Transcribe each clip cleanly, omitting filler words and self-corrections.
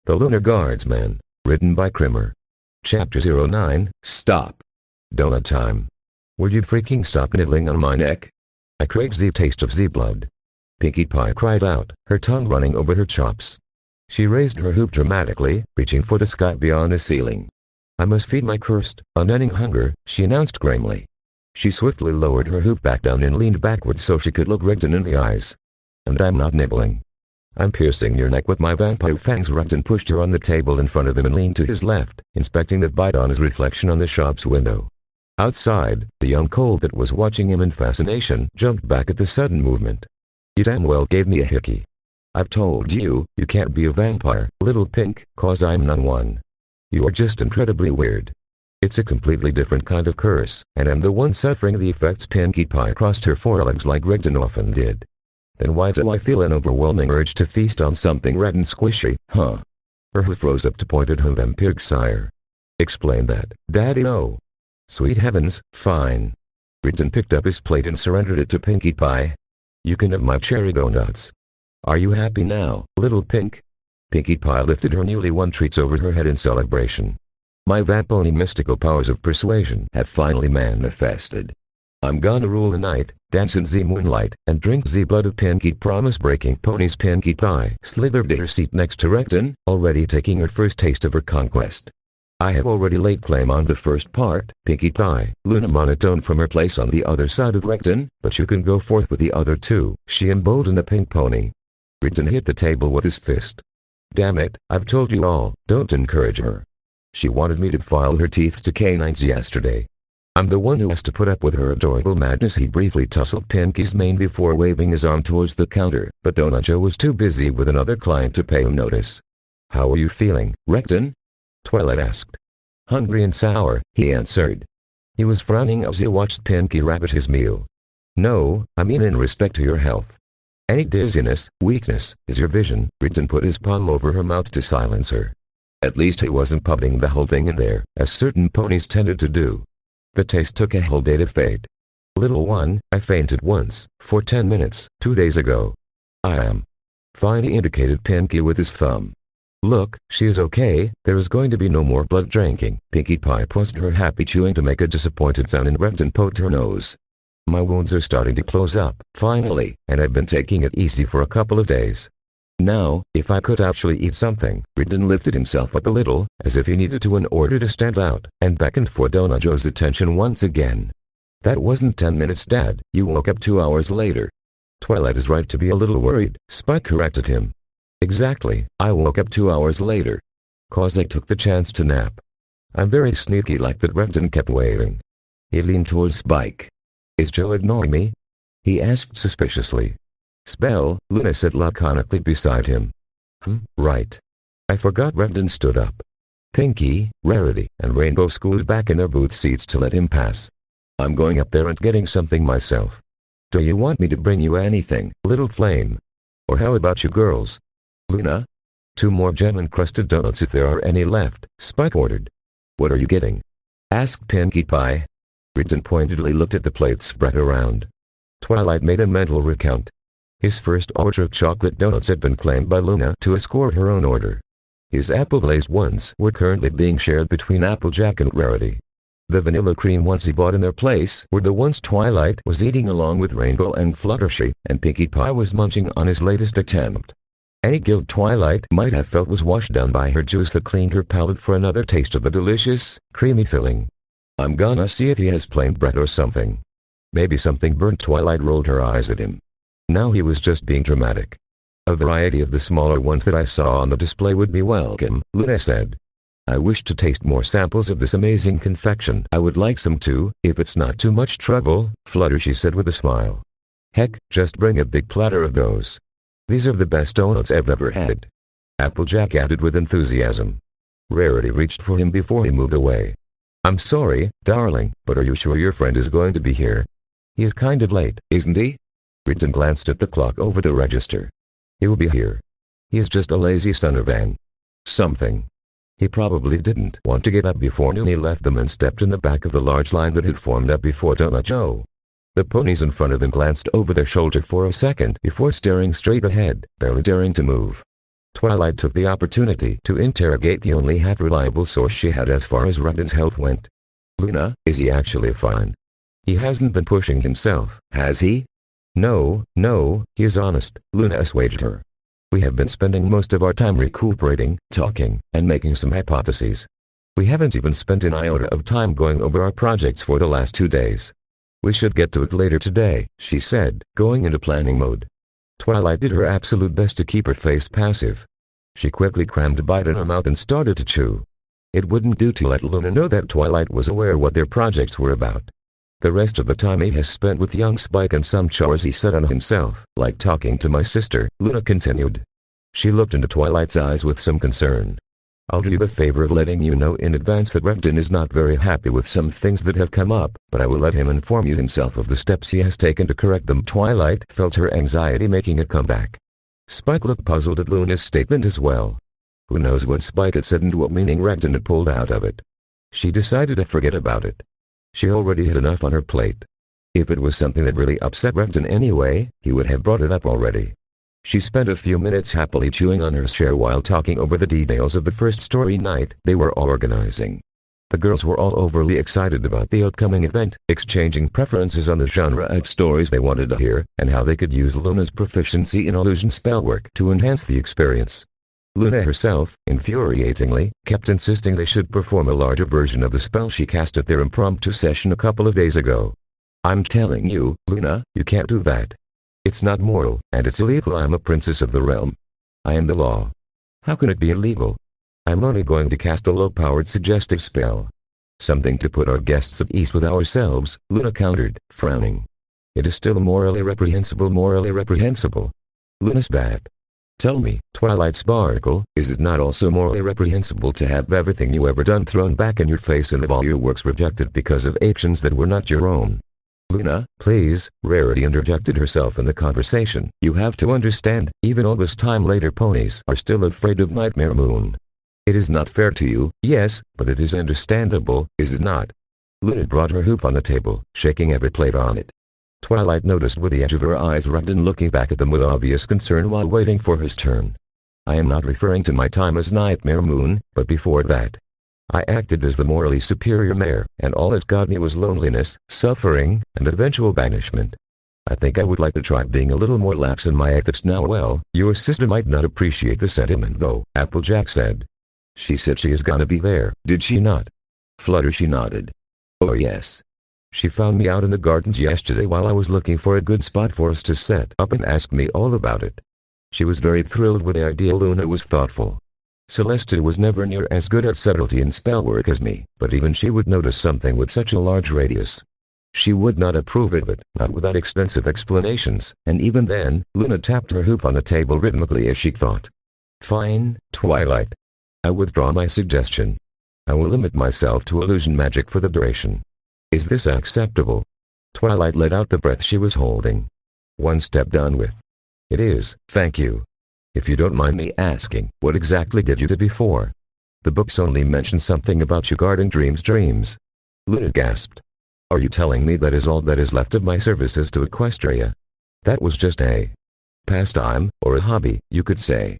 The Lunar Guardsman, written by Krimmer. Chapter 09, Stop. Donut time. Will you freaking stop nibbling on my neck? I crave the taste of the blood. Pinkie Pie cried out, her tongue running over her chops. She raised her hoop dramatically, reaching for the sky beyond the ceiling. I must feed my cursed, unending hunger, she announced grimly. She swiftly lowered her hoop back down and leaned backwards so she could look Rigdon in the eyes. And I'm not nibbling. I'm piercing your neck with my vampire fangs. Rigdon pushed her on the table in front of him and leaned to his left, inspecting the bite on his reflection on the shop's window. Outside, the young colt that was watching him in fascination jumped back at the sudden movement. You damn well gave me a hickey. I've told you, you can't be a vampire, little pink, 'cause I'm none one. You are just incredibly weird. It's a completely different kind of curse, and I'm the one suffering the effects. Pinkie Pie crossed her forelegs like Rigdon often did. Then why do I feel an overwhelming urge to feast on something red and squishy, huh? Her hoof rose up to point at her vampiric sire. Explain that, Daddy. Oh. Sweet heavens, fine. Rigdon picked up his plate and surrendered it to Pinkie Pie. You can have my cherry donuts. Are you happy now, little pink? Pinkie Pie lifted her newly won treats over her head in celebration. My vampony mystical powers of persuasion have finally manifested. I'm gonna rule the night, dance in the moonlight, and drink the blood of Pinkie promise-breaking ponies. Pinkie Pie slithered to her seat next to Rigdon, already taking her first taste of her conquest. I have already laid claim on the first part, Pinkie Pie, Luna monotoned from her place on the other side of Rigdon, but you can go forth with the other two, she emboldened the pink pony. Rigdon hit the table with his fist. Damn it, I've told you all, don't encourage her. She wanted me to file her teeth to canines yesterday. I'm the one who has to put up with her adorable madness. He briefly tousled Pinkie's mane before waving his arm towards the counter, but Donut Joe was too busy with another client to pay him notice. How are you feeling, Rigdon? Twilight asked. Hungry and sour, he answered. He was frowning as he watched Pinkie rabbit his meal. No, I mean in respect to your health. Any dizziness, weakness, is your vision. Rigdon put his palm over her mouth to silence her. At least he wasn't putting the whole thing in there, as certain ponies tended to do. The taste took a whole day to fade. Little one, I fainted once, for 10 minutes, 2 days ago. I am. Fine, he indicated Pinkie with his thumb. Look, she is okay, there is going to be no more blood drinking. Pinkie Pie paused her happy chewing to make a disappointed sound and Rigdon poked her nose. My wounds are starting to close up, finally, and I've been taking it easy for a couple of days. Now, if I could actually eat something. Rigdon lifted himself up a little, as if he needed to in order to stand out, and beckoned for Donut Joe's attention once again. That wasn't 10 minutes, Dad, you woke up 2 hours later. Twilight is right to be a little worried, Spike corrected him. Exactly, I woke up 2 hours later. 'Cause I took the chance to nap. I'm very sneaky like that. Rigdon kept waving. He leaned towards Spike. Is Joe ignoring me? He asked suspiciously. Spell, Luna said laconically beside him. Right. I forgot. Rigdon stood up. Pinkie, Rarity, and Rainbow scooted back in their booth seats to let him pass. I'm going up there and getting something myself. Do you want me to bring you anything, little flame? Or how about you girls? Luna? 2 more gem-encrusted donuts if there are any left, Spike ordered. What are you getting? Asked Pinkie Pie. Rigdon pointedly looked at the plates spread around. Twilight made a mental recount. His first order of chocolate donuts had been claimed by Luna to escort her own order. His apple-glazed ones were currently being shared between Applejack and Rarity. The vanilla cream ones he bought in their place were the ones Twilight was eating along with Rainbow and Fluttershy, and Pinkie Pie was munching on his latest attempt. Any guilt Twilight might have felt was washed down by her juice that cleaned her palate for another taste of the delicious, creamy filling. I'm gonna see if he has plain bread or something. Maybe something burnt. Twilight rolled her eyes at him. Now he was just being dramatic. A variety of the smaller ones that I saw on the display would be welcome, Luna said. I wish to taste more samples of this amazing confection. I would like some too, if it's not too much trouble, Fluttershy said with a smile. Heck, just bring a big platter of those. These are the best donuts I've ever had. Applejack added with enthusiasm. Rarity reached for him before he moved away. I'm sorry, darling, but are you sure your friend is going to be here? He is kind of late, isn't he? Rigdon glanced at the clock over the register. He will be here. He is just a lazy son of an something. He probably didn't want to get up before noon. He left them and stepped in the back of the large line that had formed up before Donut Joe. The ponies in front of him glanced over their shoulder for a second before staring straight ahead, barely daring to move. Twilight took the opportunity to interrogate the only half-reliable source she had as far as Rudden's health went. Luna, is he actually fine? He hasn't been pushing himself, has he? No, he is honest, Luna assuaged her. We have been spending most of our time recuperating, talking, and making some hypotheses. We haven't even spent an iota of time going over our projects for the last 2 days. We should get to it later today, she said, going into planning mode. Twilight did her absolute best to keep her face passive. She quickly crammed a bite in her mouth and started to chew. It wouldn't do to let Luna know that Twilight was aware what their projects were about. The rest of the time he has spent with young Spike and some chores he set on himself, like talking to my sister, Luna continued. She looked into Twilight's eyes with some concern. I'll do you the favor of letting you know in advance that Redden is not very happy with some things that have come up, but I will let him inform you himself of the steps he has taken to correct them. Twilight felt her anxiety making a comeback. Spike looked puzzled at Luna's statement as well. Who knows what Spike had said and what meaning Redden had pulled out of it. She decided to forget about it. She already had enough on her plate. If it was something that really upset Redden anyway, he would have brought it up already. She spent a few minutes happily chewing on her share while talking over the details of the first story night they were organizing. The girls were all overly excited about the upcoming event, exchanging preferences on the genre of stories they wanted to hear, and how they could use Luna's proficiency in illusion spellwork to enhance the experience. Luna herself, infuriatingly, kept insisting they should perform a larger version of the spell she cast at their impromptu session a couple of days ago. I'm telling you, Luna, you can't do that. It's not moral, and it's illegal. I'm a princess of the realm. I am the law. How can it be illegal? I'm only going to cast a low-powered suggestive spell. Something to put our guests at ease with ourselves, Luna countered, frowning. It is still morally reprehensible. Luna spat. Tell me, Twilight Sparkle, is it not also morally reprehensible to have everything you ever done thrown back in your face and have all your works rejected because of actions that were not your own? Luna, please, Rarity interjected herself in the conversation. You have to understand, even all this time later ponies are still afraid of Nightmare Moon. It is not fair to you, yes, but it is understandable, is it not? Luna brought her hoop on the table, shaking every plate on it. Twilight noticed with the edge of her eyes Redden looking back at them with obvious concern while waiting for his turn. I am not referring to my time as Nightmare Moon, but before that. I acted as the morally superior mayor, and all it got me was loneliness, suffering, and eventual banishment. I think I would like to try being a little more lax in my ethics now. Well, your sister might not appreciate the sentiment though, Applejack said. She said she is gonna be there, did she not? Fluttershy nodded. Oh yes. She found me out in the gardens yesterday while I was looking for a good spot for us to set up and asked me all about it. She was very thrilled with the idea. Luna was thoughtful. Celeste was never near as good at subtlety and spellwork as me, but even she would notice something with such a large radius. She would not approve of it, not without extensive explanations, and even then, Luna tapped her hoop on the table rhythmically as she thought. Fine, Twilight. I withdraw my suggestion. I will limit myself to illusion magic for the duration. Is this acceptable? Twilight let out the breath she was holding. One step done with. It is, thank you. If you don't mind me asking, what exactly did you do before? The books only mention something about you guarding dreams. Luna gasped. Are you telling me that is all that is left of my services to Equestria? That was just a pastime, or a hobby, you could say.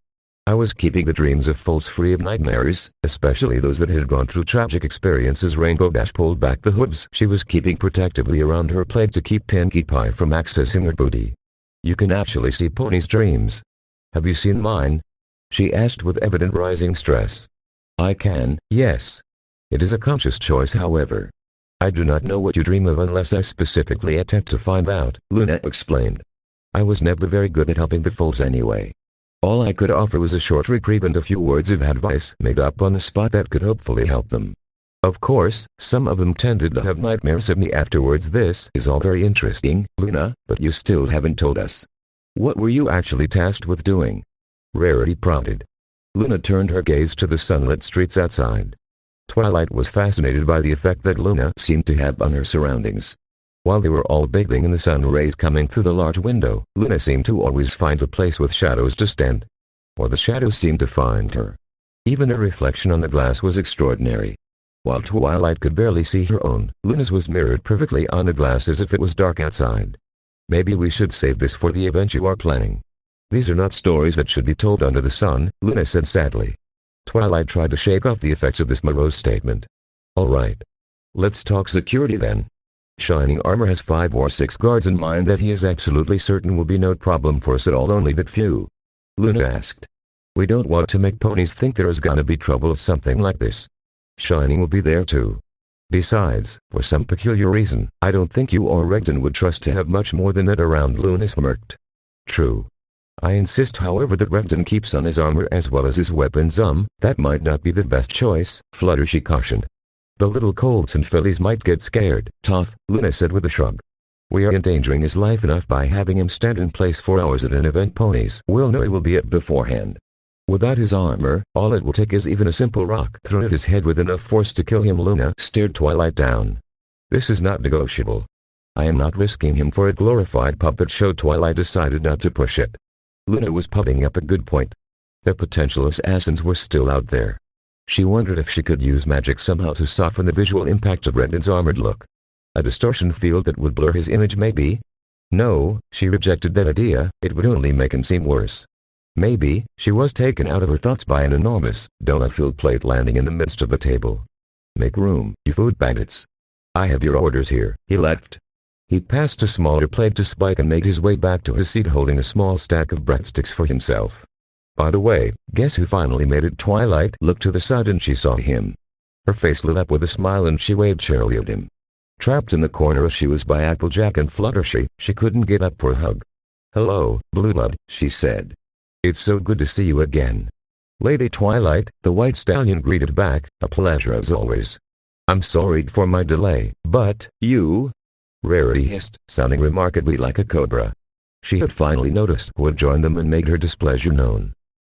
I was keeping the dreams of fools free of nightmares, especially those that had gone through tragic experiences. Rainbow Dash pulled back the hooves she was keeping protectively around her plate to keep Pinkie Pie from accessing her booty. You can actually see Pony's dreams. Have you seen mine? She asked with evident rising stress. I can, yes. It is a conscious choice, however. I do not know what you dream of unless I specifically attempt to find out, Luna explained. I was never very good at helping the fools anyway. All I could offer was a short reprieve and a few words of advice made up on the spot that could hopefully help them. Of course, some of them tended to have nightmares of me afterwards. This is all very interesting, Luna, but you still haven't told us. What were you actually tasked with doing? Rarity prompted. Luna turned her gaze to the sunlit streets outside. Twilight was fascinated by the effect that Luna seemed to have on her surroundings. While they were all bathing in the sun rays coming through the large window, Luna seemed to always find a place with shadows to stand. Or the shadows seemed to find her. Even her reflection on the glass was extraordinary. While Twilight could barely see her own, Luna's was mirrored perfectly on the glass as if it was dark outside. Maybe we should save this for the event you are planning. These are not stories that should be told under the sun, Luna said sadly. Twilight tried to shake off the effects of this morose statement. Alright. Let's talk security then. Shining Armor has 5 or 6 guards in mind that he is absolutely certain will be no problem for us at all, only that few. Luna asked. We don't want to make ponies think there is gonna be trouble of something like this. Shining will be there too. Besides, for some peculiar reason, I don't think you or Regden would trust to have much more than that around, Luna smirked. True. I insist however that Regden keeps on his armor as well as his weapons. That might not be the best choice, Fluttershy cautioned. The little colts and fillies might get scared, Tough, Luna said with a shrug. We are endangering his life enough by having him stand in place for hours at an event ponies will know he will be at beforehand. Without his armor, all it will take is even a simple rock thrown at his head with enough force to kill him. Luna stared Twilight down. This is not negotiable. I am not risking him for a glorified puppet show. Twilight decided not to push it. Luna was putting up a good point. The potential assassins were still out there. She wondered if she could use magic somehow to soften the visual impact of Regden's armored look. A distortion field that would blur his image maybe? No, she rejected that idea, it would only make him seem worse. Maybe, she was taken out of her thoughts by an enormous, donut-filled plate landing in the midst of the table. Make room, you food bandits. I have your orders here. He left. He passed a smaller plate to Spike and made his way back to his seat holding a small stack of breadsticks for himself. By the way, guess who finally made it? Twilight looked to the side and she saw him. Her face lit up with a smile and she waved cheerily at him. Trapped in the corner as she was by Applejack and Fluttershy, she couldn't get up for a hug. Hello, Blueblood, she said. It's so good to see you again. Lady Twilight, the white stallion greeted back, a pleasure as always. I'm sorry for my delay, but, you? Rarity hissed, sounding remarkably like a cobra. She had finally noticed who had joined them and made her displeasure known.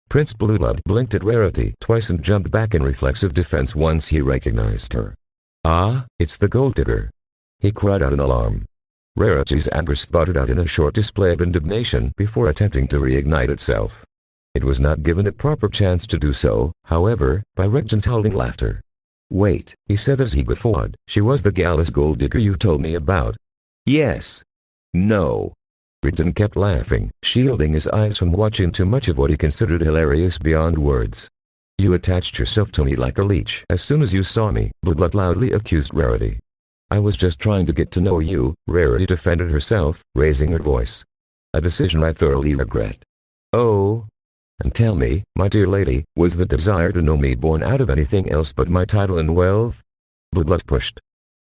Prince Blueblood blinked at Rarity twice and jumped back in reflexive defense once he recognized her. Ah, it's the gold digger. He cried out in alarm. Rarity's anger sputtered out in a short display of indignation before attempting to reignite itself. It was not given a proper chance to do so, however, by Regden's howling laughter. Wait, he said as he guffawed, she was the gallus gold digger you told me about. Yes. No. Regden kept laughing, shielding his eyes from watching too much of what he considered hilarious beyond words. You attached yourself to me like a leech as soon as you saw me, Blueblood loudly accused Rarity. I was just trying to get to know you, Rarity defended herself, raising her voice. A decision I thoroughly regret. Oh. And tell me, my dear lady, was the desire to know me born out of anything else but my title and wealth? Blueblood pushed.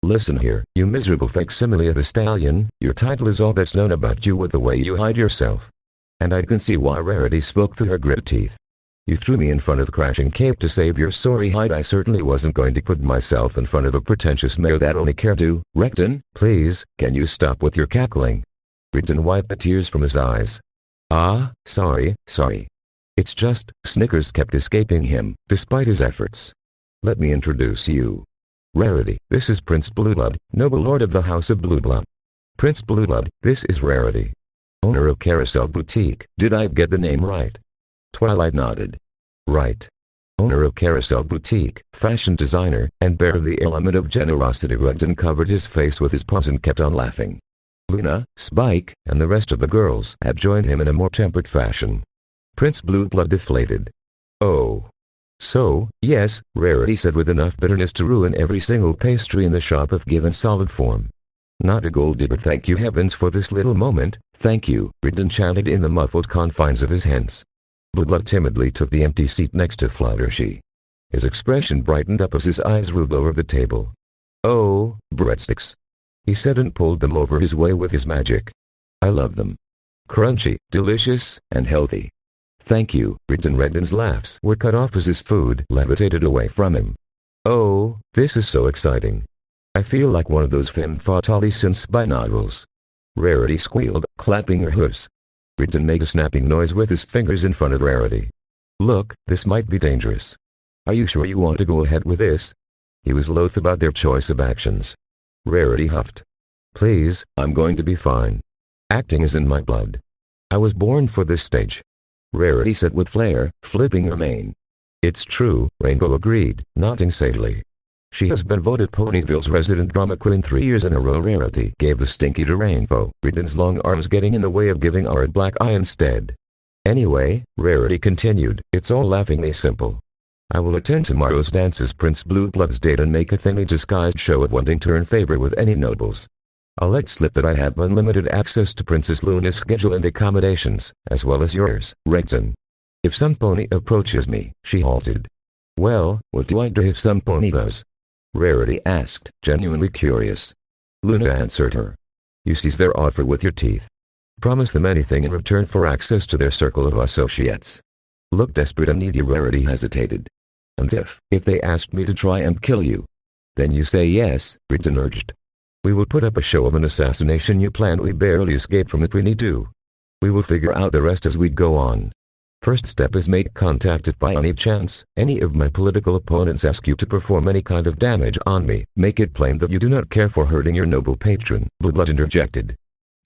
Listen here, you miserable facsimile of a stallion, your title is all that's known about you with the way you hide yourself. And I can see why. Rarity spoke through her gritted teeth. You threw me in front of the crashing cape to save your sorry hide. I certainly wasn't going to put myself in front of a pretentious mayor that only cared to. Regden, please, can you stop with your cackling? Regden wiped the tears from his eyes. Ah, sorry. It's just, snickers kept escaping him, despite his efforts. Let me introduce you. Rarity, this is Prince Blueblood, noble lord of the House of Blueblood. Prince Blueblood, this is Rarity. Owner of Carousel Boutique, did I get the name right? Twilight nodded. Right. Owner of Carousel Boutique, fashion designer, and bearer of the element of generosity. Regden covered his face with his paws and kept on laughing. Luna, Spike, and the rest of the girls had joined him in a more tempered fashion. Prince Blueblood deflated. Oh. So, yes, Rarity said with enough bitterness to ruin every single pastry in the shop if given solid form. Not a gold digger. Thank you heavens for this little moment, thank you, Regden chanted in the muffled confines of his hens. Blueblood timidly took the empty seat next to Fluttershy. His expression brightened up as his eyes roved over the table. Oh, breadsticks. He said and pulled them over his way with his magic. I love them. Crunchy, delicious, and healthy. Thank you. Regden's laughs were cut off as his food levitated away from him. Oh, this is so exciting. I feel like one of those femme fatales in spy novels. Rarity squealed, clapping her hooves. Regden made a snapping noise with his fingers in front of Rarity. Look, this might be dangerous. Are you sure you want to go ahead with this? He was loath about their choice of actions. Rarity huffed. Please, I'm going to be fine. Acting is in my blood. I was born for this stage. Rarity said with flair, flipping her mane. It's true, Rainbow agreed, nodding sagely. She has been voted Ponyville's resident drama queen 3 years in a row. Rarity gave the stinky to Rainbow, Regden's long arms getting in the way of giving her a black eye instead. Anyway, Rarity continued, it's all laughingly simple. I will attend tomorrow's dance as Prince Blueblood's date and make a thinly disguised show of wanting to earn favor with any nobles. I'll let slip that I have unlimited access to Princess Luna's schedule and accommodations, as well as yours, Recton. If some pony approaches me, she halted. Well, what do I do if some pony does? Rarity asked, genuinely curious. Luna answered her. You seize their offer with your teeth. Promise them anything in return for access to their circle of associates. Look desperate and needy. Rarity hesitated. And if they asked me to try and kill you? Then you say yes, Recton urged. We will put up a show of an assassination you planned. We barely escaped from it. We need to. We will figure out the rest as we go on. First step is make contact. If by any chance, any of my political opponents ask you to perform any kind of damage on me, make it plain that you do not care for hurting your noble patron, Blueblood interjected.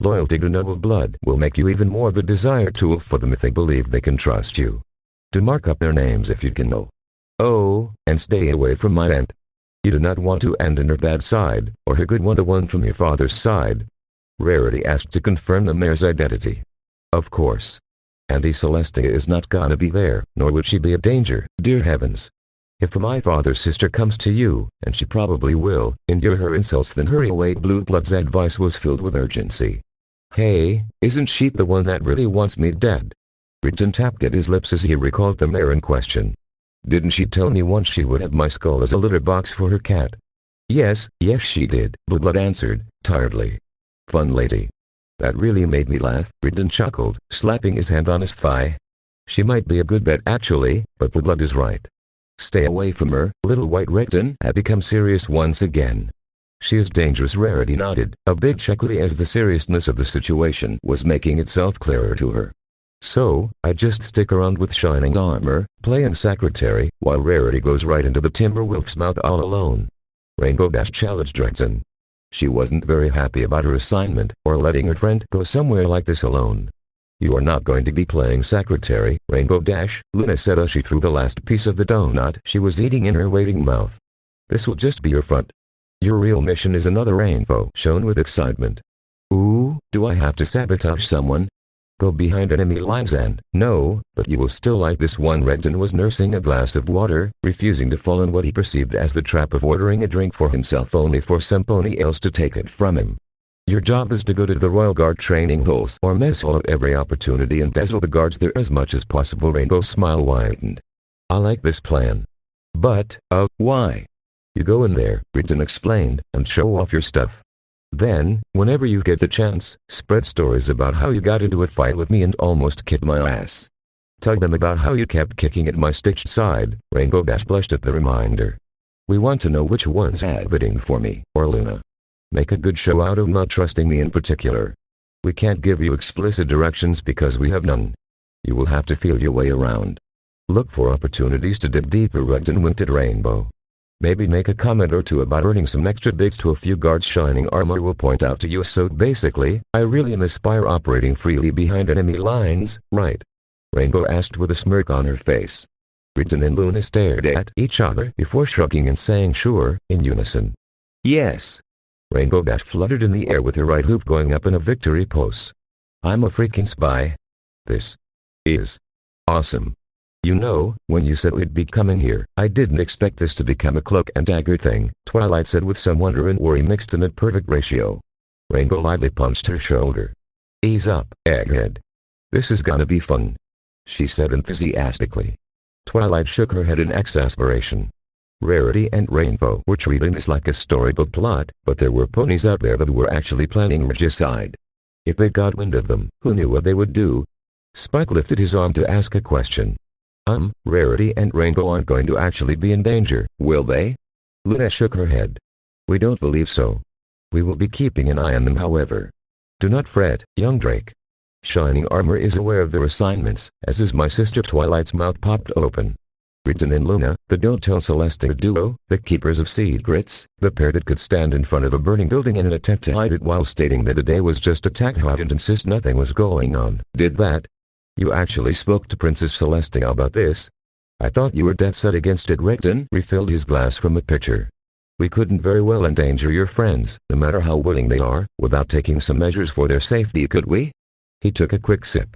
Loyalty to noble blood will make you even more of a desired tool for them if they believe they can trust you. To mark up their names if you can know. Oh, and stay away from my aunt. You do not want to end in her bad side, or her good one, the one from your father's side. Rarity asked to confirm the mayor's identity. Of course. Auntie Celestia is not gonna be there, nor would she be a danger, dear heavens. If my father's sister comes to you, and she probably will, endure her insults, then hurry away. Blueblood's advice was filled with urgency. Hey, isn't she the one that really wants me dead? Recton tapped at his lips as he recalled the mayor in question. Didn't she tell me once she would have my skull as a litter box for her cat? Yes she did, Blueblood answered, tiredly. Fun lady. That really made me laugh, Recton chuckled, slapping his hand on his thigh. She might be a good bet actually, but Blueblood is right. Stay away from her, little white. Recton had become serious once again. She is dangerous. Rarity nodded, a bit chuckly as the seriousness of the situation was making itself clearer to her. So, I just stick around with shining armor, playing secretary, while Rarity goes right into the Timberwolf's mouth all alone. Rainbow Dash challenged Recton. She wasn't very happy about her assignment, or letting her friend go somewhere like this alone. You are not going to be playing secretary, Rainbow Dash, Luna said as she threw the last piece of the donut she was eating in her waiting mouth. This will just be your front. Your real mission is another. Rainbow shone with excitement. Ooh, do I have to sabotage someone? Go behind enemy lines and, no, but you will still like this one. Recton was nursing a glass of water, refusing to fall in what he perceived as the trap of ordering a drink for himself only for some pony else to take it from him. Your job is to go to the Royal Guard training halls or mess hall at every opportunity and dazzle the guards there as much as possible. Rainbow's smile widened. I like this plan. But, why? You go in there, Recton explained, and show off your stuff. Then, whenever you get the chance, spread stories about how you got into a fight with me and almost kicked my ass. Tell them about how you kept kicking at my stitched side. Rainbow Dash blushed at the reminder. We want to know which one's advocating for me, or Luna. Make a good show out of not trusting me in particular. We can't give you explicit directions because we have none. You will have to feel your way around. Look for opportunities to dig deeper. Recton winked at Rainbow. Maybe make a comment or two about earning some extra bigs to a few guards shining armor will point out to you. So basically, I really am aspire operating freely behind enemy lines, right? Rainbow asked with a smirk on her face. Recton and Luna stared at each other before shrugging and saying sure, in unison. Yes. Rainbow Dash fluttered in the air with her right hoof going up in a victory pose. I'm a freaking spy. This is awesome. You know, when you said we'd be coming here, I didn't expect this to become a cloak and dagger thing, Twilight said with some wonder and worry mixed in a perfect ratio. Rainbow lightly punched her shoulder. Ease up, egghead. This is gonna be fun, she said enthusiastically. Twilight shook her head in exasperation. Rarity and Rainbow were treating this like a storybook plot, but there were ponies out there that were actually planning regicide. If they got wind of them, who knew what they would do? Spike lifted his arm to ask a question. Rarity and Rainbow aren't going to actually be in danger, will they? Luna shook her head. We don't believe so. We will be keeping an eye on them, however. Do not fret, young Drake. Shining Armor is aware of their assignments, as is my sister. Twilight's mouth popped open. Recton and Luna, the Don't Tell Celestia duo, the keepers of secrets, the pair that could stand in front of a burning building in an attempt to hide it while stating that the day was just a tactile and insist nothing was going on, did that. You actually spoke to Princess Celestia about this? I thought you were dead set against it. Recton refilled his glass from a pitcher. We couldn't very well endanger your friends, no matter how willing they are, without taking some measures for their safety, could we? He took a quick sip.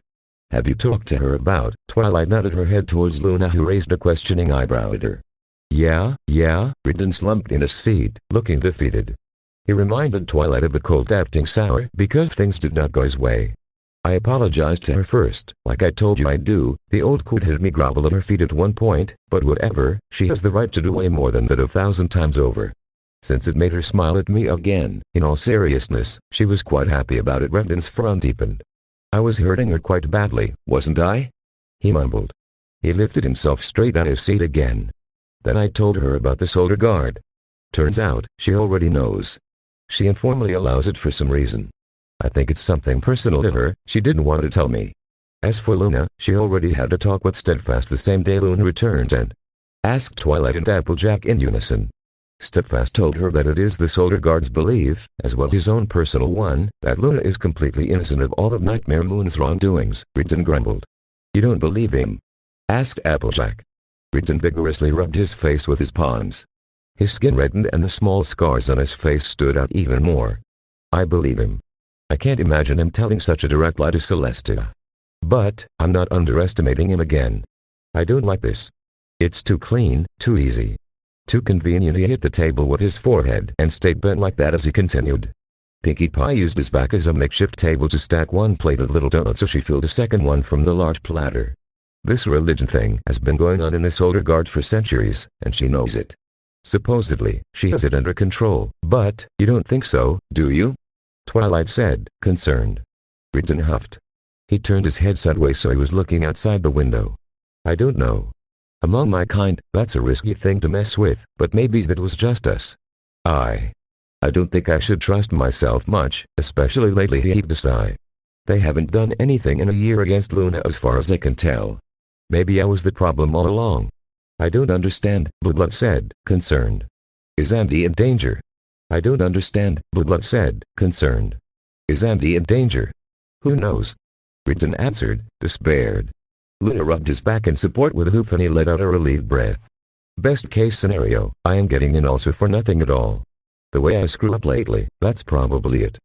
Have you talked to her about? Twilight nodded her head towards Luna, who raised a questioning eyebrow at her. Yeah. Rigdon slumped in his seat, looking defeated. He reminded Twilight of the cold acting sour because things did not go his way. I apologized to her first, like I told you I'd do. The old coot had me grovel at her feet at one point, but whatever, she has the right to do way more than that 1,000 times over. Since it made her smile at me again, in all seriousness, she was quite happy about it. Rigdon's frown deepened. I was hurting her quite badly, wasn't I? He mumbled. He lifted himself straight on his seat again. Then I told her about the Solar Guard. Turns out, she already knows. She informally allows it for some reason. I think it's something personal to her. She didn't want to tell me. As for Luna, she already had a talk with Steadfast the same day Luna returned and asked Twilight and Applejack in unison. Steadfast told her that it is the Solar Guard's belief, as well as his own personal one, that Luna is completely innocent of all of Nightmare Moon's wrongdoings. Rigdon grumbled. You don't believe him? Asked Applejack. Rigdon vigorously rubbed his face with his palms. His skin reddened and the small scars on his face stood out even more. I believe him. I can't imagine him telling such a direct lie to Celestia. But, I'm not underestimating him again. I don't like this. It's too clean, too easy. Too convenient. He hit the table with his forehead and stayed bent like that as he continued. Pinkie Pie used his back as a makeshift table to stack one plate of little donuts so she filled a second one from the large platter. This religion thing has been going on in the Solar Guard for centuries, and she knows it. Supposedly, she has it under control, but you don't think so, do you? Twilight said, concerned. Rigdon huffed. He turned his head sideways so he was looking outside the window. I don't know. Among my kind, that's a risky thing to mess with, but maybe that was just us. I don't think I should trust myself much, especially lately. He heaved a sigh. They haven't done anything in a year against Luna as far as I can tell. Maybe I was the problem all along. I don't understand, Bloodblood said, concerned. Is Andy in danger? I don't understand, Bloodblood said, concerned. Is Andy in danger? Who knows? Rigdon answered, despaired. Luna rubbed his back in support with a hoof and he let out a relieved breath. Best case scenario, I am getting in also for nothing at all. The way I screw up lately, that's probably it.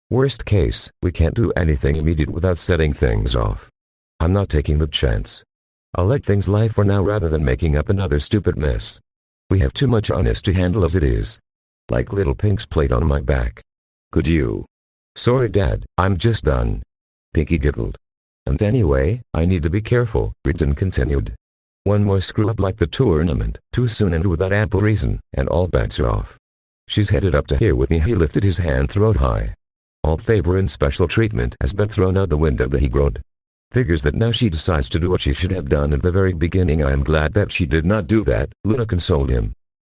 Worst case, we can't do anything immediate without setting things off. I'm not taking the chance. I'll let things lie for now rather than making up another stupid mess. We have too much on us to handle as it is. Like little Pink's plate on my back. Could you? Sorry Dad, I'm just done. Pinkie giggled. And anyway, I need to be careful, Rigdon continued. One more screw-up like the tournament, too soon and without ample reason, and all bets are off. She's headed up to here with me. He lifted his hand throat high. All favor and special treatment has been thrown out the window, he groaned. Figures that now she decides to do what she should have done at the very beginning. I am glad that she did not do that, Luna consoled him.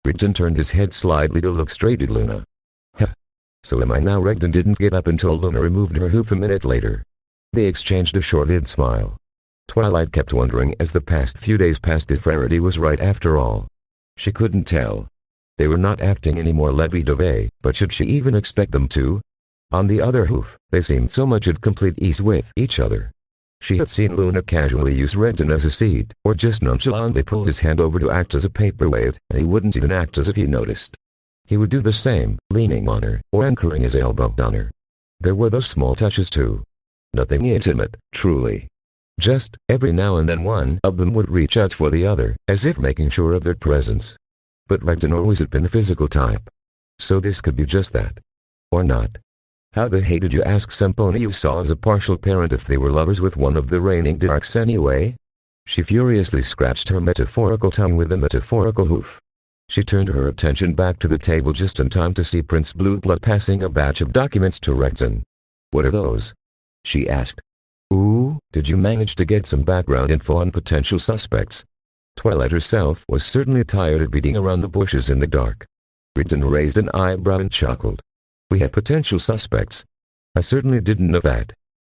Rigdon turned his head slightly to look straight at Luna. Heh. So am I now? Rigdon didn't get up until Luna removed her hoof a minute later. They exchanged a short-lived smile. Twilight kept wondering as the past few days passed if Rarity was right after all. She couldn't tell. They were not acting any more lovey-dovey, but should she even expect them to? On the other hoof, they seemed so much at complete ease with each other. She had seen Luna casually use Rigdon as a seat, or just nonchalantly pull his hand over to act as a paperweight, and he wouldn't even act as if he noticed. He would do the same, leaning on her, or anchoring his elbow on her. There were those small touches too. Nothing intimate, truly. Just, every now and then one of them would reach out for the other, as if making sure of their presence. But Rigdon always had been the physical type. So this could be just that. Or not. How the hey did you ask Sempona you saw as a partial parent if they were lovers with one of the reigning Darks anyway? She furiously scratched her metaphorical tongue with a metaphorical hoof. She turned her attention back to the table just in time to see Prince Blueblood passing a batch of documents to Rigdon. What are those? She asked. Ooh, did you manage to get some background info on potential suspects? Twilight herself was certainly tired of beating around the bushes in the dark. Rigdon raised an eyebrow and chuckled. We have potential suspects. I certainly didn't know that.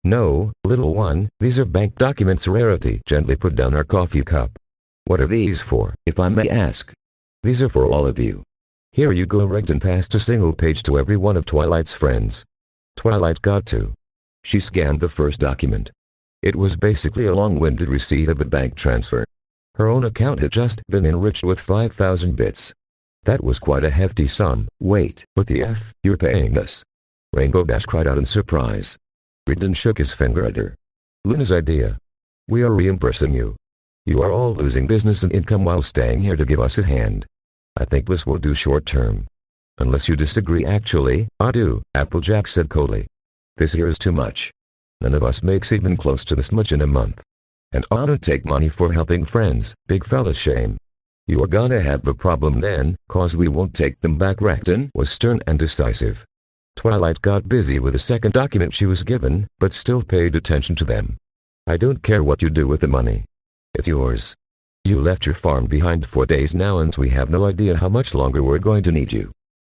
No, little one, these are bank documents. Rarity gently put down her coffee cup. What are these for, if I may ask? These are for all of you. Here you go. Rigdon passed a single page to every one of Twilight's friends. Twilight got to. She scanned the first document. It was basically a long-winded receipt of a bank transfer. Her own account had just been enriched with 5,000 bits. That was quite a hefty sum. Wait, what the F? You're paying us? Rainbow Dash cried out in surprise. Rigdon shook his finger at her. Luna's idea. We are reimbursing you. You are all losing business and income while staying here to give us a hand. I think this will do short term. Unless you disagree. Actually, I do, Applejack said coldly. This here is too much. None of us makes even close to this much in a month. And I don't take money for helping friends, big fella shame. You are gonna have a problem then, cause we won't take them back. Recton was stern and decisive. Twilight got busy with the second document she was given, but still paid attention to them. I don't care what you do with the money. It's yours. You left your farm behind 4 days now and we have no idea how much longer we're going to need you.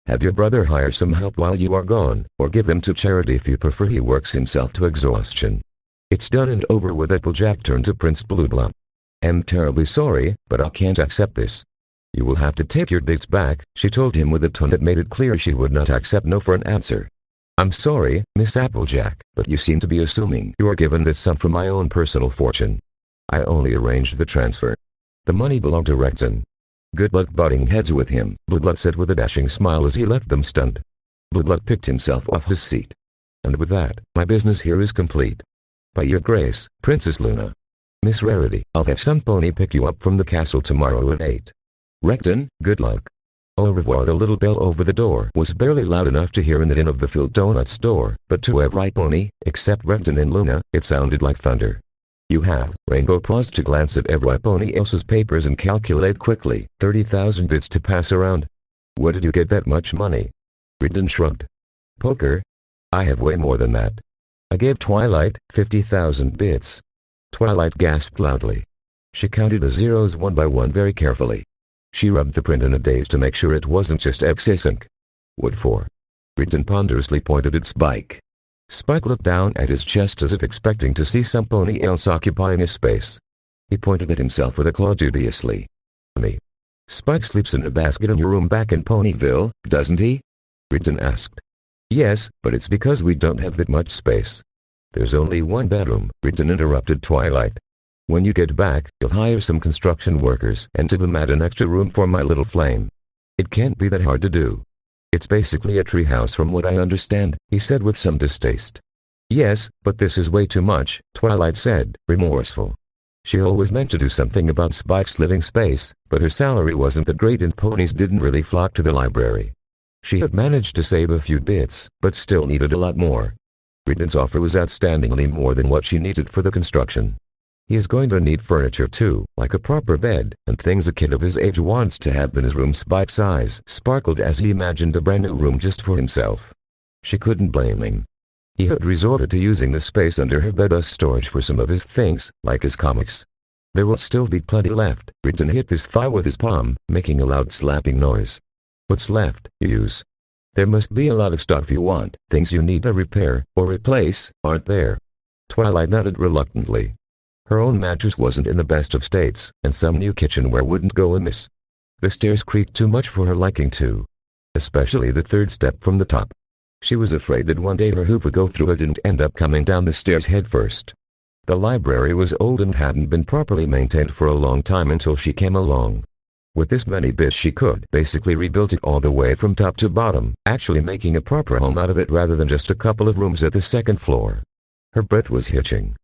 Have your brother hire some help while you are gone, or give them to charity if you prefer. He works himself to exhaustion. It's done and over with. Applejack turned to Prince Blueblum. I'm terribly sorry, but I can't accept this. You will have to take your bits back, she told him with a tone that made it clear she would not accept no for an answer. I'm sorry, Miss Applejack, but you seem to be assuming you are given this sum from my own personal fortune. I only arranged the transfer. The money belonged to Recton. Good luck butting heads with him, Blueblood said with a dashing smile as he left them stunned. Blueblood picked himself off his seat. And with that, my business here is complete. By your grace, Princess Luna. Miss Rarity, I'll have some pony pick you up from the castle tomorrow at 8. Recton, good luck. Au revoir. The little bell over the door was barely loud enough to hear in the inn of the Filled Donut store, but to every pony, except Recton and Luna, it sounded like thunder. You have. Rainbow paused to glance at every pony else's papers and calculate quickly. 30,000 bits to pass around. Where did you get that much money? Recton shrugged. Poker? I have way more than that. I gave Twilight 50,000 bits. Twilight gasped loudly. She counted the zeros one by one very carefully. She rubbed the print in a daze to make sure it wasn't just excess ink. What for? Recton ponderously pointed at Spike. Spike looked down at his chest as if expecting to see some pony else occupying his space. He pointed at himself with a claw dubiously. Me. Spike sleeps in a basket in your room back in Ponyville, doesn't he? Recton asked. Yes, but it's because we don't have that much space. There's only one bedroom, Recton interrupted Twilight. When you get back, you'll hire some construction workers and to them add an extra room for my little flame. It can't be that hard to do. It's basically a treehouse from what I understand, he said with some distaste. Yes, but this is way too much, Twilight said, remorseful. She always meant to do something about Spike's living space, but her salary wasn't that great and ponies didn't really flock to the library. She had managed to save a few bits, but still needed a lot more. Recton's offer was outstandingly more than what she needed for the construction. He is going to need furniture too, like a proper bed, and things a kid of his age wants to have in his room. Spike's eyes sparkled as he imagined a brand new room just for himself. She couldn't blame him. He had resorted to using the space under her bed as storage for some of his things, like his comics. There will still be plenty left. Recton hit his thigh with his palm, making a loud slapping noise. What's left, you use? There must be a lot of stuff you want, things you need to repair, or replace, aren't there? Twilight nodded reluctantly. Her own mattress wasn't in the best of states, and some new kitchenware wouldn't go amiss. The stairs creaked too much for her liking too. Especially the third step from the top. She was afraid that one day her hoof would go through it and end up coming down the stairs head first. The library was old and hadn't been properly maintained for a long time until she came along. With this many bits she could basically rebuild it all the way from top to bottom, actually making a proper home out of it rather than just a couple of rooms at the second floor. Her breath was hitching.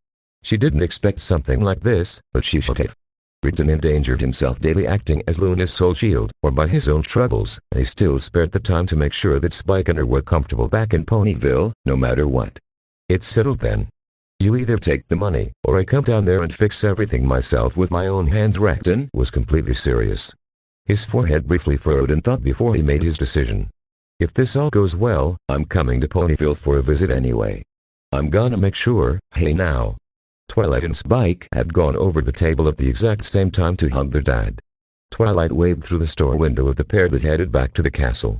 She didn't expect something like this, but she should have. Recton endangered himself daily acting as Luna's sole shield, or by his own troubles, and he still spared the time to make sure that Spike and her were comfortable back in Ponyville, no matter what. It's settled then. You either take the money, or I come down there and fix everything myself with my own hands. Recton was completely serious. His forehead briefly furrowed in thought before he made his decision. If this all goes well, I'm coming to Ponyville for a visit anyway. I'm gonna make sure. Hey now. Twilight and Spike had gone over the table at the exact same time to hug their dad. Twilight waved through the store window at the pair that headed back to the castle.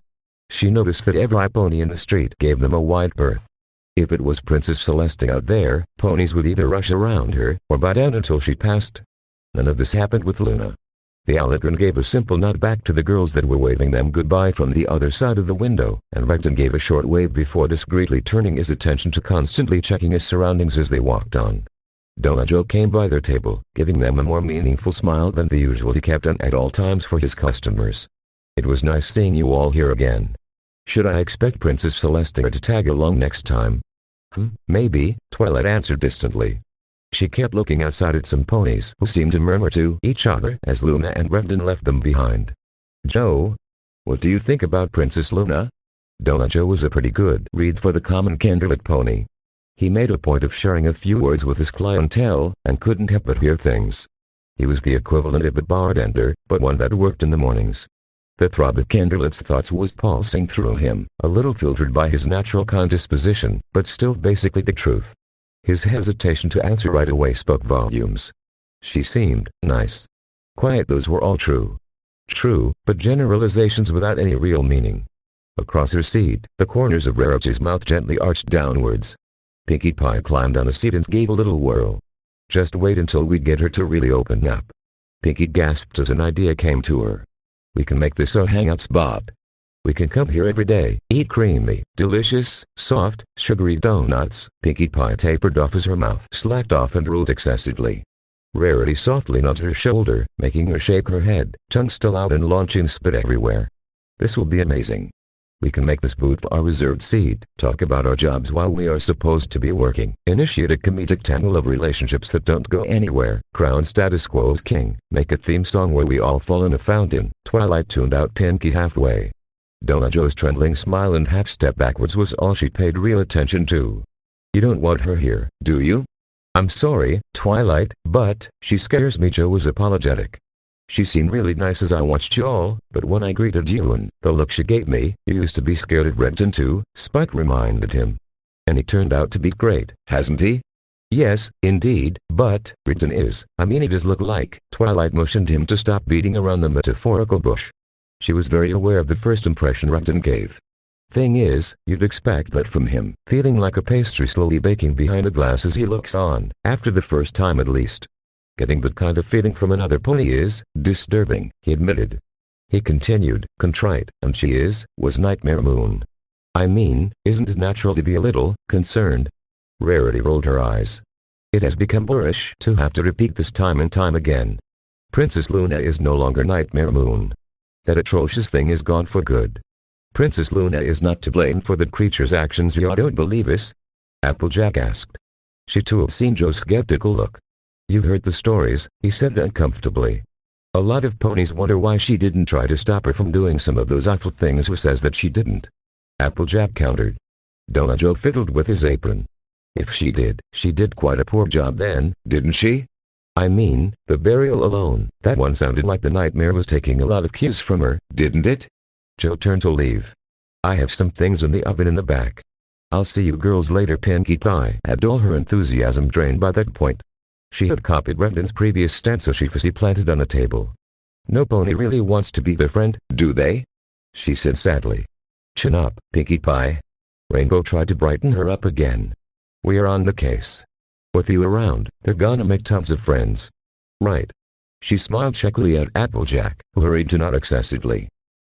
She noticed that every pony in the street gave them a wide berth. If it was Princess Celeste out there, ponies would either rush around her, or bow down until she passed. None of this happened with Luna. The Aladrin gave a simple nod back to the girls that were waving them goodbye from the other side of the window, and Recton gave a short wave before discreetly turning his attention to constantly checking his surroundings as they walked on. Donut Joe came by their table, giving them a more meaningful smile than the usual he kept on at all times for his customers. It was nice seeing you all here again. Should I expect Princess Celestia to tag along next time? Maybe, Twilight answered distantly. She kept looking outside at some ponies who seemed to murmur to each other as Luna and Brendan left them behind. Joe? What do you think about Princess Luna? Donut Joe was a pretty good read for the common candlelit pony. He made a point of sharing a few words with his clientele, and couldn't help but hear things. He was the equivalent of a bartender, but one that worked in the mornings. The throb of Candlelet's thoughts was pulsing through him, a little filtered by his natural kind disposition, but still basically the truth. His hesitation to answer right away spoke volumes. She seemed nice. Quiet, those were all true. True, but generalizations without any real meaning. Across her seat, the corners of Rarity's mouth gently arched downwards. Pinkie Pie climbed on the seat and gave a little whirl. Just wait until we get her to really open up. Pinkie gasped as an idea came to her. We can make this our hangout spot. We can come here every day, eat creamy, delicious, soft, sugary donuts. Pinkie Pie tapered off as her mouth slacked off and rolled excessively. Rarity softly nudged her shoulder, making her shake her head, tongue still out and launching spit everywhere. This will be amazing. We can make this booth our reserved seat, talk about our jobs while we are supposed to be working, initiate a comedic tangle of relationships that don't go anywhere, crown status quo's king, make a theme song where we all fall in a fountain. Twilight tuned out Pinkie halfway. Donut Joe's trembling smile and half step backwards was all she paid real attention to. You don't want her here, do you? I'm sorry, Twilight, but she scares me. Joe was apologetic. She seemed really nice as I watched y'all, but when I greeted you and the look she gave me, you used to be scared of Renton too, Spike reminded him. And he turned out to be great, hasn't he? Yes, indeed, but Renton is, he does look like. Twilight motioned him to stop beating around the metaphorical bush. She was very aware of the first impression Renton gave. Thing is, you'd expect that from him, feeling like a pastry slowly baking behind the glass as he looks on, after the first time at least. Getting that kind of feeling from another pony is disturbing, he admitted. He continued, contrite, and she was Nightmare Moon. Isn't it natural to be a little concerned? Rarity rolled her eyes. It has become boorish to have to repeat this time and time again. Princess Luna is no longer Nightmare Moon. That atrocious thing is gone for good. Princess Luna is not to blame for that creature's actions. You don't believe us? Applejack asked. She too had seen Joe's skeptical look. You've heard the stories, he said uncomfortably. A lot of ponies wonder why she didn't try to stop her from doing some of those awful things. Who says that she didn't? Applejack countered. Donut Joe fiddled with his apron. If she did quite a poor job then, didn't she? The burial alone, that one sounded like the nightmare was taking a lot of cues from her, didn't it? Joe turned to leave. I have some things in the oven in the back. I'll see you girls later. Pinkie Pie had all her enthusiasm drained by that point. She had copied Brendan's previous stance, so she fussy planted on the table. No pony really wants to be their friend, do they? She said sadly. Chin up, Pinkie Pie. Rainbow tried to brighten her up again. We are on the case. With you around, they're gonna make tons of friends. Right. She smiled shakily at Applejack, who hurried to nod excessively.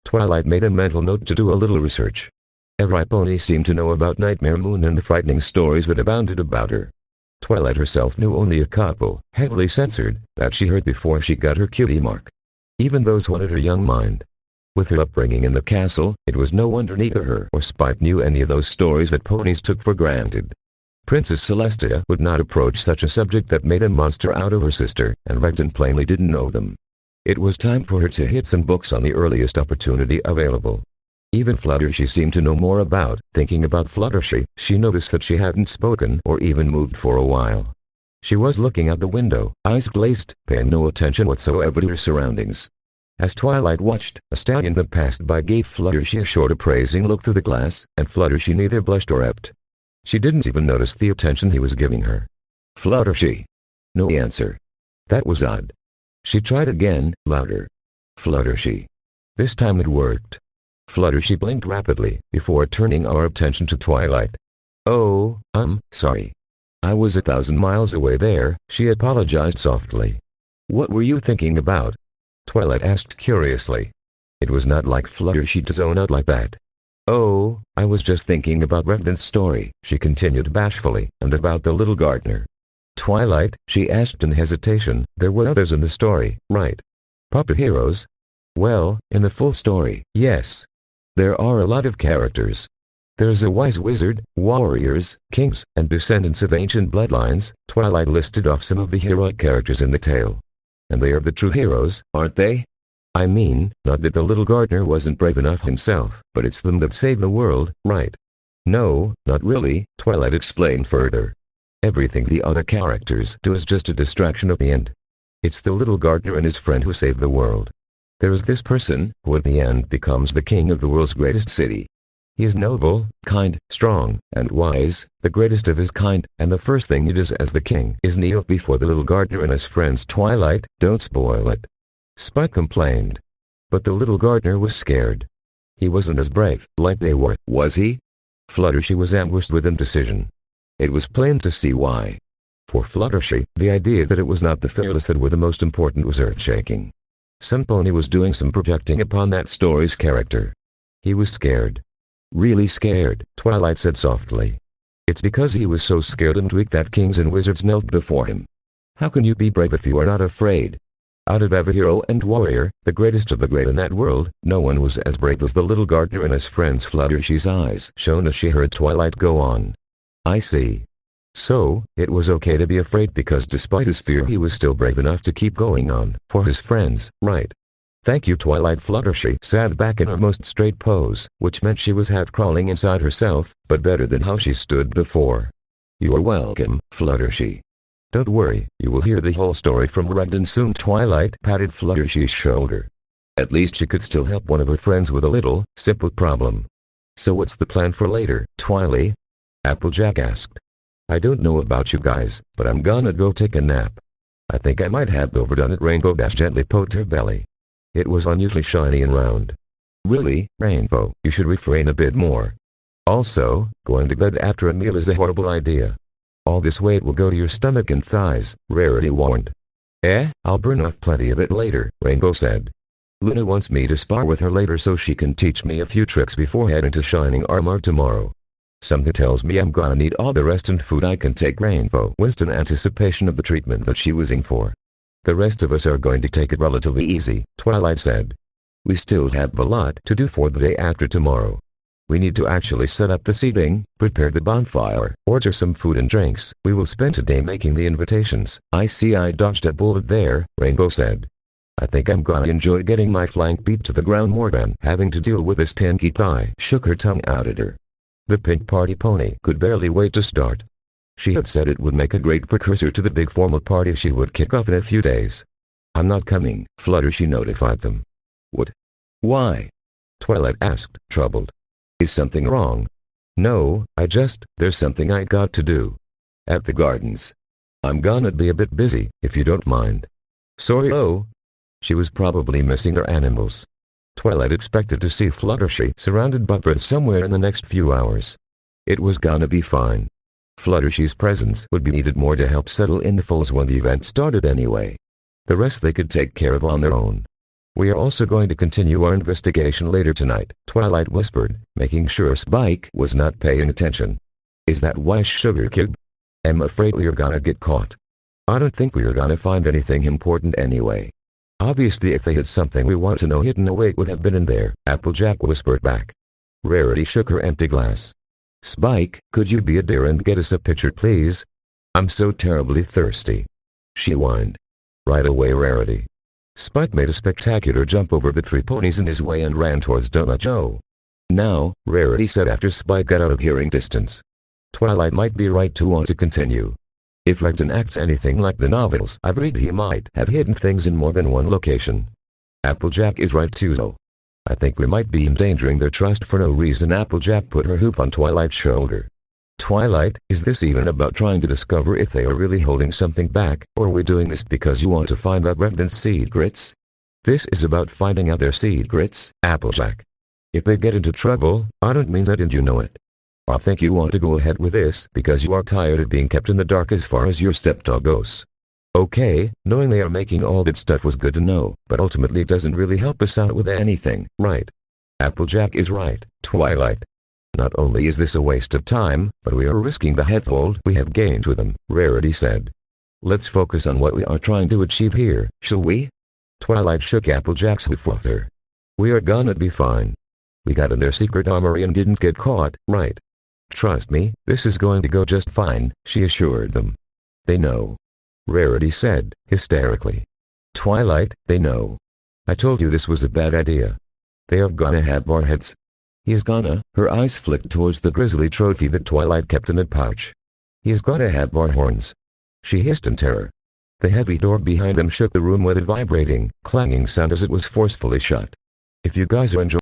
Twilight made a mental note to do a little research. Every pony seemed to know about Nightmare Moon and the frightening stories that abounded about her. Twilight herself knew only a couple, heavily censored, that she heard before she got her cutie mark. Even those wanted her young mind. With her upbringing in the castle, it was no wonder neither her or Spike knew any of those stories that ponies took for granted. Princess Celestia would not approach such a subject that made a monster out of her sister, and Renton plainly didn't know them. It was time for her to hit some books on the earliest opportunity available. Even Fluttershy seemed to know more about. Thinking about Fluttershy, she noticed that she hadn't spoken or even moved for a while. She was looking out the window, eyes glazed, paying no attention whatsoever to her surroundings. As Twilight watched, a stallion that passed by gave Fluttershy a short appraising look through the glass, and Fluttershy neither blushed or wept. She didn't even notice the attention he was giving her. Fluttershy. No answer. That was odd. She tried again, louder. Fluttershy. This time it worked. Fluttershy blinked rapidly, before turning our attention to Twilight. Oh, sorry. I was 1,000 miles away there, she apologized softly. What were you thinking about? Twilight asked curiously. It was not like Fluttershy to zone out like that. Oh, I was just thinking about Brendan's story, she continued bashfully, and about the little gardener. Twilight, she asked in hesitation, there were others in the story, right? Proper heroes? Well, in the full story, yes. There are a lot of characters. There's a wise wizard, warriors, kings, and descendants of ancient bloodlines. Twilight listed off some of the heroic characters in the tale. And they are the true heroes, aren't they? I mean, not that the little gardener wasn't brave enough himself, but it's them that save the world, right? No, not really, Twilight explained further. Everything the other characters do is just a distraction at the end. It's the little gardener and his friend who save the world. There is this person, who at the end becomes the king of the world's greatest city. He is noble, kind, strong, and wise, the greatest of his kind, and the first thing he does as the king is kneel before the little gardener and his friends. Twilight, don't spoil it. Spike complained. But the little gardener was scared. He wasn't as brave, like they were, was he? Fluttershy was ambushed with indecision. It was plain to see why. For Fluttershy, the idea that it was not the fearless that were the most important was earth-shaking. Some pony was doing some projecting upon that story's character. He was scared. Really scared, Twilight said softly. It's because he was so scared and weak that kings and wizards knelt before him. How can you be brave if you are not afraid? Out of every hero and warrior, the greatest of the great in that world, no one was as brave as the little gardener and his friends. Fluttershy's eyes shone as she heard Twilight go on. I see. So, it was okay to be afraid because despite his fear he was still brave enough to keep going on, for his friends, right? Thank you, Twilight. Fluttershy sat back in her most straight pose, which meant she was half crawling inside herself, but better than how she stood before. You are welcome, Fluttershy. Don't worry, you will hear the whole story from Ragdan soon. Twilight patted Fluttershy's shoulder. At least she could still help one of her friends with a little, simple problem. So what's the plan for later, Twily? Applejack asked. I don't know about you guys, but I'm gonna go take a nap. I think I might have overdone it. Rainbow gently poked her belly. It was unusually shiny and round. Really, Rainbow, you should refrain a bit more. Also, going to bed after a meal is a horrible idea. All this weight will go to your stomach and thighs, Rarity warned. I'll burn off plenty of it later, Rainbow said. Luna wants me to spar with her later so she can teach me a few tricks before heading to Shining Armor tomorrow. Something tells me I'm gonna need all the rest and food I can take. Rainbow winced in anticipation of the treatment that she was in for. The rest of us are going to take it relatively easy, Twilight said. We still have a lot to do for the day after tomorrow. We need to actually set up the seating, prepare the bonfire, order some food and drinks. We will spend today making the invitations. I see I dodged a bullet there, Rainbow said. I think I'm gonna enjoy getting my flank beat to the ground more than having to deal with this Pinkie Pie. Shook her tongue out at her. The Pink Party pony could barely wait to start. She had said it would make a great precursor to the big formal party she would kick off in a few days. I'm not coming, Fluttershy notified them. What? Why? Twilight asked, troubled. Is something wrong? No, there's something I got to do. At the gardens. I'm gonna be a bit busy, if you don't mind. Sorry. Oh. She was probably missing her animals. Twilight expected to see Fluttershy surrounded by birds somewhere in the next few hours. It was gonna be fine. Fluttershy's presence would be needed more to help settle in the foals when the event started anyway. The rest they could take care of on their own. We are also going to continue our investigation later tonight, Twilight whispered, making sure Spike was not paying attention. Is that why, Sugar Cube? I'm afraid we are gonna get caught. I don't think we are gonna find anything important anyway. Obviously if they had something we want to know hidden away it would have been in there, Applejack whispered back. Rarity shook her empty glass. Spike, could you be a dear and get us a picture please? I'm so terribly thirsty. She whined. Right away, Rarity. Spike made a spectacular jump over the three ponies in his way and ran towards Donut Joe. Now, Rarity said after Spike got out of hearing distance. Twilight might be right to want to continue. If Ragdan acts anything like the novels I've read he might have hidden things in more than one location. Applejack is right too though. I think we might be endangering their trust for no reason. Applejack put her hoop on Twilight's shoulder. Twilight, is this even about trying to discover if they are really holding something back, or are we doing this because you want to find out Ragdan's secrets? This is about finding out their secrets, Applejack. If they get into trouble, I don't mean that and you know it. I think you want to go ahead with this because you are tired of being kept in the dark as far as your stepdog goes. Okay, knowing they are making all that stuff was good to know, but ultimately it doesn't really help us out with anything, right? Applejack is right, Twilight. Not only is this a waste of time, but we are risking the headhold we have gained with them, Rarity said. Let's focus on what we are trying to achieve here, shall we? Twilight shook Applejack's hoof with her. We are gonna be fine. We got in their secret armory and didn't get caught, right? Trust me, this is going to go just fine, she assured them. They know. Rarity said, hysterically. Twilight, they know. I told you this was a bad idea. They are gonna have warheads. He is gonna, her eyes flicked towards the grisly trophy that Twilight kept in a pouch. He is gonna have war horns. She hissed in terror. The heavy door behind them shook the room with a vibrating, clanging sound as it was forcefully shut. If you guys are enjoying